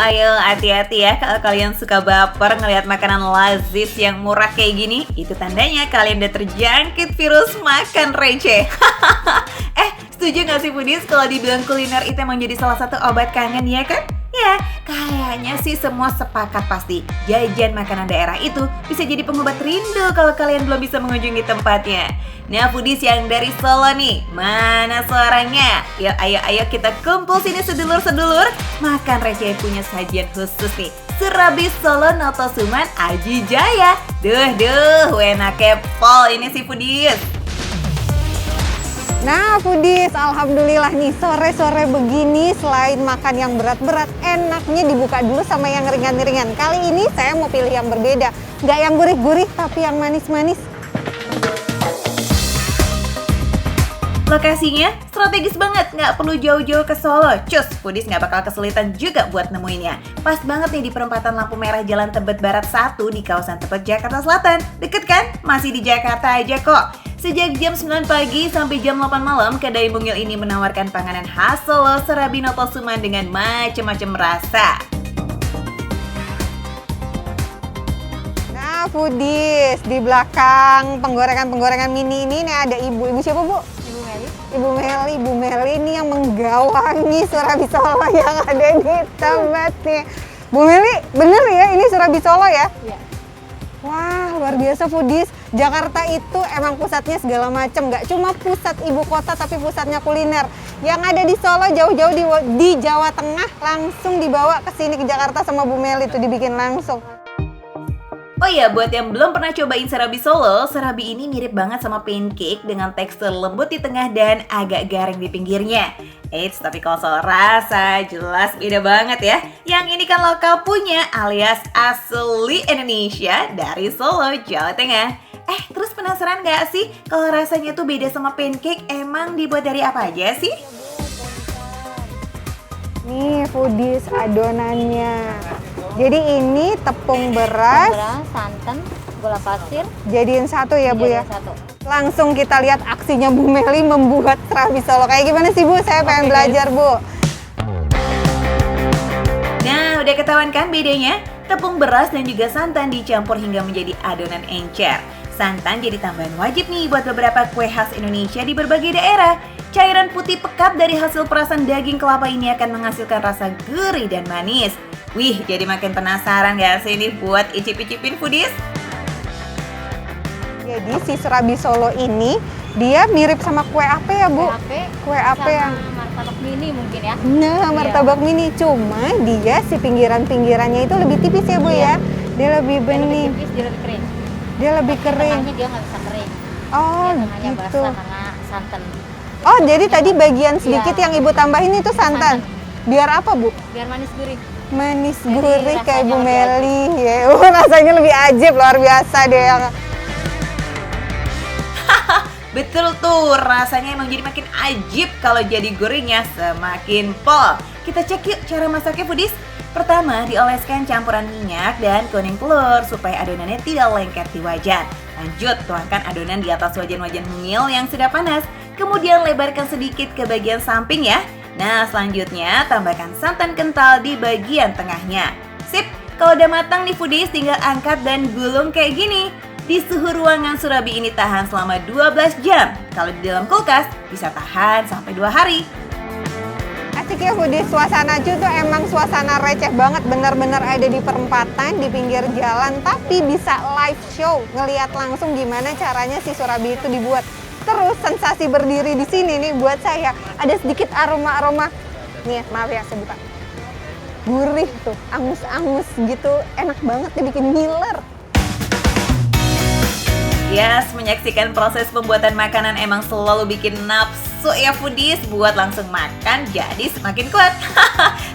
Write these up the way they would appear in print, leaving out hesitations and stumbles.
Ayo, hati-hati ya kalau kalian suka baper ngelihat makanan lazis yang murah kayak gini. Itu tandanya kalian udah terjangkit virus makan receh. Setuju gak sih Foodies kalau dibilang kuliner itu emang jadi salah satu obat kangen ya kan? Ya, kayaknya sih semua sepakat pasti jajan makanan daerah itu bisa jadi pengobat rindu kalau kalian belum bisa mengunjungi tempatnya. Nah Foodies yang dari Solo nih, mana suaranya? Yuk ayo kita kumpul sini sedulur-sedulur. Makan receh punya sajian khusus nih, Surabi Solo Noto Suman Aji Jaya. Duh, enaknya pol ini sih Foodies. Nah Foodies, alhamdulillah nih sore-sore begini selain makan yang berat-berat, enaknya dibuka dulu sama yang ringan-ringan. Kali ini saya mau pilih yang berbeda, nggak yang gurih-gurih tapi yang manis-manis. Lokasinya strategis banget, nggak perlu jauh-jauh ke Solo. Cus, Foodies nggak bakal kesulitan juga buat nemuinnya. Pas banget nih di perempatan lampu merah Jalan Tebet Barat 1 di kawasan Tebet, Jakarta Selatan. Deket kan? Masih di Jakarta aja kok. Sejak jam 9 pagi sampai jam 8 malam, kedai mungil ini menawarkan panganan khas Solo, Surabi Noto Suman dengan macam-macam rasa. Nah Foodies, di belakang penggorengan mini ini nih ada ibu siapa Bu? Ibu Meli ini yang menggawangi Surabi Solo yang ada di Tebet nih. Bu Meli, bener ya ini Surabi Solo ya? Iya. Wah, luar biasa Foodies. Jakarta itu emang pusatnya segala macam, nggak cuma pusat ibu kota tapi pusatnya kuliner. Yang ada di Solo jauh-jauh di Jawa Tengah langsung dibawa ke sini ke Jakarta sama Bu Meli tuh dibikin langsung. Oh iya, buat yang belum pernah cobain serabi Solo, serabi ini mirip banget sama pancake dengan tekstur lembut di tengah dan agak garing di pinggirnya. Eits, tapi kalau soal rasa jelas beda banget ya. Yang ini kan lokal punya alias asli Indonesia dari Solo, Jawa Tengah. Terus penasaran gak sih kalau rasanya tuh beda sama pancake, emang dibuat dari apa aja sih? Nih Foodies adonannya. Jadi ini tepung beras, santan, gula pasir. Jadiin satu ya Bu ya? Satu. Langsung kita lihat aksinya Bu Meli membuat serabi Solo. Kayak gimana sih Bu? Saya pengen belajar Bu. Nah, udah ketahuan kan bedanya? Tepung beras dan juga santan dicampur hingga menjadi adonan encer. Santan jadi tambahan wajib nih buat beberapa kue khas Indonesia di berbagai daerah. Cairan putih pekat dari hasil perasan daging kelapa ini akan menghasilkan rasa gurih dan manis. Wih, jadi makin penasaran gak sih nih buat icip-icipin Foodies? Jadi si serabi Solo ini dia mirip sama kue ape ya Bu? Kue ape yang martabak mini mungkin ya. Nah, martabak mini, cuma dia si pinggiran-pinggirannya itu lebih tipis ya Bu ya? Dia lebih bening. Dia lebih tipis, dia lebih kering. Dia lebih kering. Tengahnya dia nggak bisa kering. Oh, Tengahnya gitu. basah karena santan. Oh, jadi tadi bagian sedikit yang Ibu tambahin itu santan. Biar apa Bu? Biar manis gurih. Manis Jadi gurih kayak Bu rasanya lebih Meli ya. Rasanya lebih ajib, luar biasa deh yang. Betul tuh, rasanya emang jadi makin ajib kalau jadi gurihnya semakin pol. Kita cek yuk cara masaknya Foodies. Pertama, dioleskan campuran minyak dan kuning telur supaya adonannya tidak lengket di wajan. Lanjut, tuangkan adonan di atas wajan-wajan mungil yang sudah panas. Kemudian lebarkan sedikit ke bagian samping ya. Nah, selanjutnya tambahkan santan kental di bagian tengahnya. Sip, kalau udah matang nih Foodies, tinggal angkat dan gulung kayak gini. Di suhu ruangan surabi ini tahan selama 12 jam. Kalau di dalam kulkas, bisa tahan sampai 2 hari. Asik ya Foodies, suasana Ju tuh emang suasana receh banget. Bener-bener ada di perempatan, di pinggir jalan. Tapi bisa live show, ngeliat langsung gimana caranya si surabi itu dibuat. Terus sensasi berdiri di sini nih buat saya ada sedikit aroma-aroma. Nih, maaf ya saya buka. Gurih tuh, angus-angus gitu. Enak banget dibikin ngiler. Yes, menyaksikan proses pembuatan makanan emang selalu bikin nafsu ya Foodies buat langsung makan jadi semakin kuat.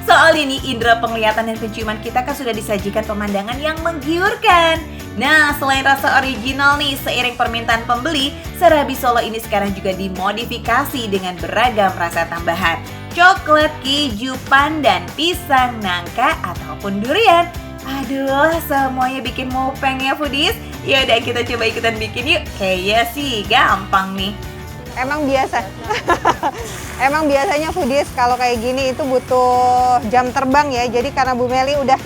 Soal ini indera penglihatan dan penciuman kita kan sudah disajikan pemandangan yang menggiurkan. Nah, selain rasa original nih, seiring permintaan pembeli, serabi Solo ini sekarang juga dimodifikasi dengan beragam rasa tambahan. Coklat, keju, pandan, pisang, nangka, ataupun durian. Aduh, semuanya bikin mupeng ya Foodies. Yaudah kita coba ikutan bikin yuk. Kayaknya sih gampang nih. Emang biasa. Emang biasanya foodies kalau kayak gini itu butuh jam terbang ya. Jadi karena Bu Meli udah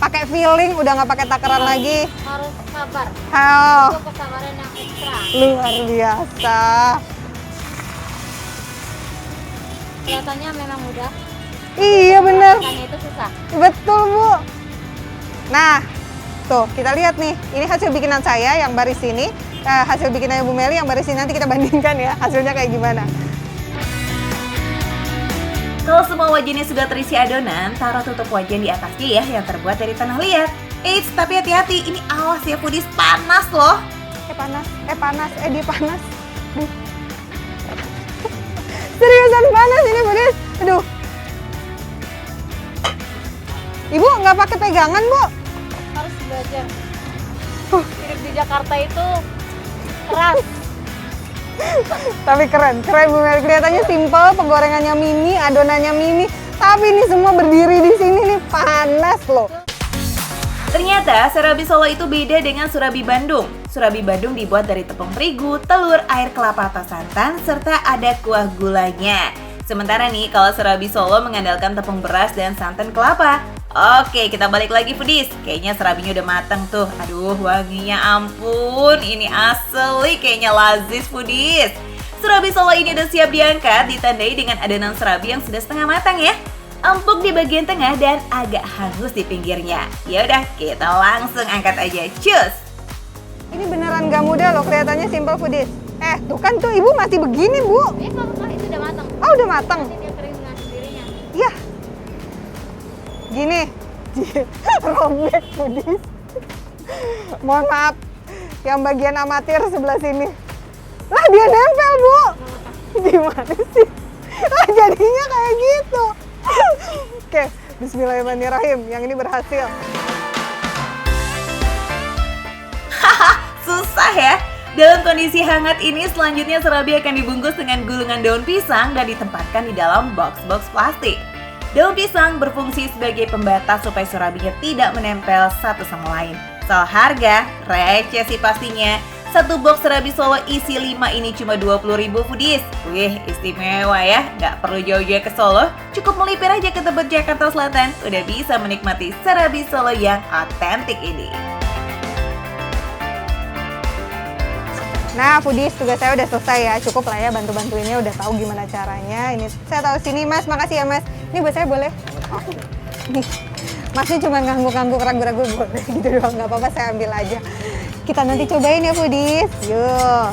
pakai feeling, udah nggak pakai takaran lagi. Harus sabar. Oh, Itu kesabaran yang ekstra. luar biasa. Kelihatannya memang mudah. Iya bener, Makanya itu susah. betul Bu. Nah, tuh kita lihat nih. Ini hasil bikinan saya yang baris ini. Hasil bikinannya Bu Meli yang baris ini, nanti kita bandingkan ya hasilnya kayak gimana. Kalau semua wajannya sudah terisi adonan, taruh tutup wajan di atasnya ya yang terbuat dari tanah liat. Eits, tapi hati-hati, ini awas ya foodies, panas loh. Dia panas. Duh. Seriusan panas ini foodies. Aduh. Ibu nggak pakai pegangan, Bu? Harus belajar. Hidup di Jakarta itu keras. Tapi keren Bu Meli. Kelihatannya simple, penggorengannya mini, adonannya mini. Tapi ini semua berdiri di sini nih, panas loh. Ternyata surabi Solo itu beda dengan surabi Bandung. Surabi Bandung dibuat dari tepung terigu, telur, air kelapa atau santan, serta ada kuah gulanya. Sementara nih, kalau surabi Solo mengandalkan tepung beras dan santan kelapa. Oke, kita balik lagi foodies. Kayaknya serabinya udah mateng tuh. Aduh, wanginya ampun. Ini asli kayaknya lazis foodies. Surabi Solo ini udah siap diangkat, ditandai dengan adonan serabi yang sudah setengah matang ya. Empuk di bagian tengah dan agak hangus di pinggirnya. Ya udah, kita langsung angkat aja. Cus! Ini beneran gak mudah loh, kelihatannya simple foodies. Tuh kan tuh Ibu masih begini, Bu. Kalau itu udah matang. Oh, udah matang. Nanti dia kering dengan sendirinya. Iya. Gini. Robek foodies. Mohon maaf. Yang bagian amatir sebelah sini. Lah dia nempel, Bu. Gimana sih? Lah jadinya kayak gitu. Oke, bismillahirrahmanirrahim. Yang ini berhasil. Susah ya. Dalam kondisi hangat ini, selanjutnya serabi akan dibungkus dengan gulungan daun pisang dan ditempatkan di dalam box-box plastik. Daun pisang berfungsi sebagai pembatas supaya surabinya tidak menempel satu sama lain. Soal harga, receh sih pastinya. Satu box serabi Solo isi 5 ini cuma 20.000 foodies. Wih, istimewa ya. Nggak perlu jauh-jauh ke Solo, cukup melipir aja ke Tebet, Jakarta Selatan. Udah bisa menikmati serabi Solo yang otentik ini. Nah, foodies, tugas saya udah selesai ya. Cukup lah ya bantu-bantuinnya, udah tahu gimana caranya. Ini saya tahu sini, Mas. Makasih ya, Mas. Ini buat saya boleh? Oh, nih. Masnya cuma ngangguk-ngangguk, ragu-ragu boleh gitu doang. Nggak apa-apa, saya ambil aja. Kita nanti cobain ya, foodies. Yuk.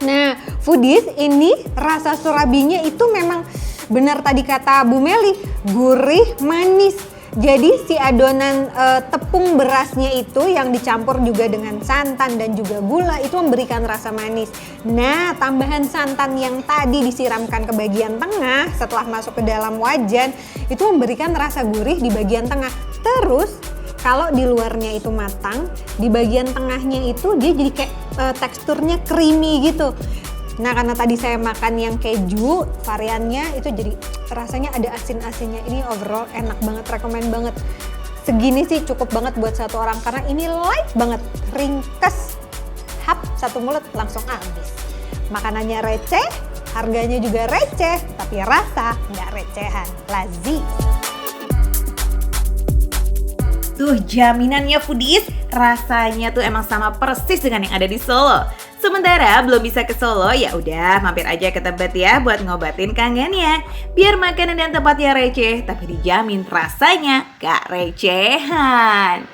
Nah, foodies, ini rasa surabinya itu memang benar tadi kata Bu Meli, gurih, manis. Jadi si adonan tepung berasnya itu yang dicampur juga dengan santan dan juga gula itu memberikan rasa manis. Nah, tambahan santan yang tadi disiramkan ke bagian tengah setelah masuk ke dalam wajan itu memberikan rasa gurih di bagian tengah. Terus kalau di luarnya itu matang, di bagian tengahnya itu dia jadi kayak teksturnya creamy gitu. Nah, karena tadi saya makan yang keju variannya itu jadi rasanya ada asin-asinnya. Ini overall enak banget, rekomen banget. Segini sih cukup banget buat satu orang karena ini light banget, ringkes. Hap, satu mulut langsung habis. Makanannya receh, harganya juga receh, tapi rasa nggak recehan, lazis. Tuh jaminannya foodies, rasanya tuh emang sama persis dengan yang ada di Solo. Sementara belum bisa ke Solo, ya udah mampir aja ke Tebet ya buat ngobatin kangennya. Biar makanan dan tempatnya receh, tapi dijamin rasanya gak recehan.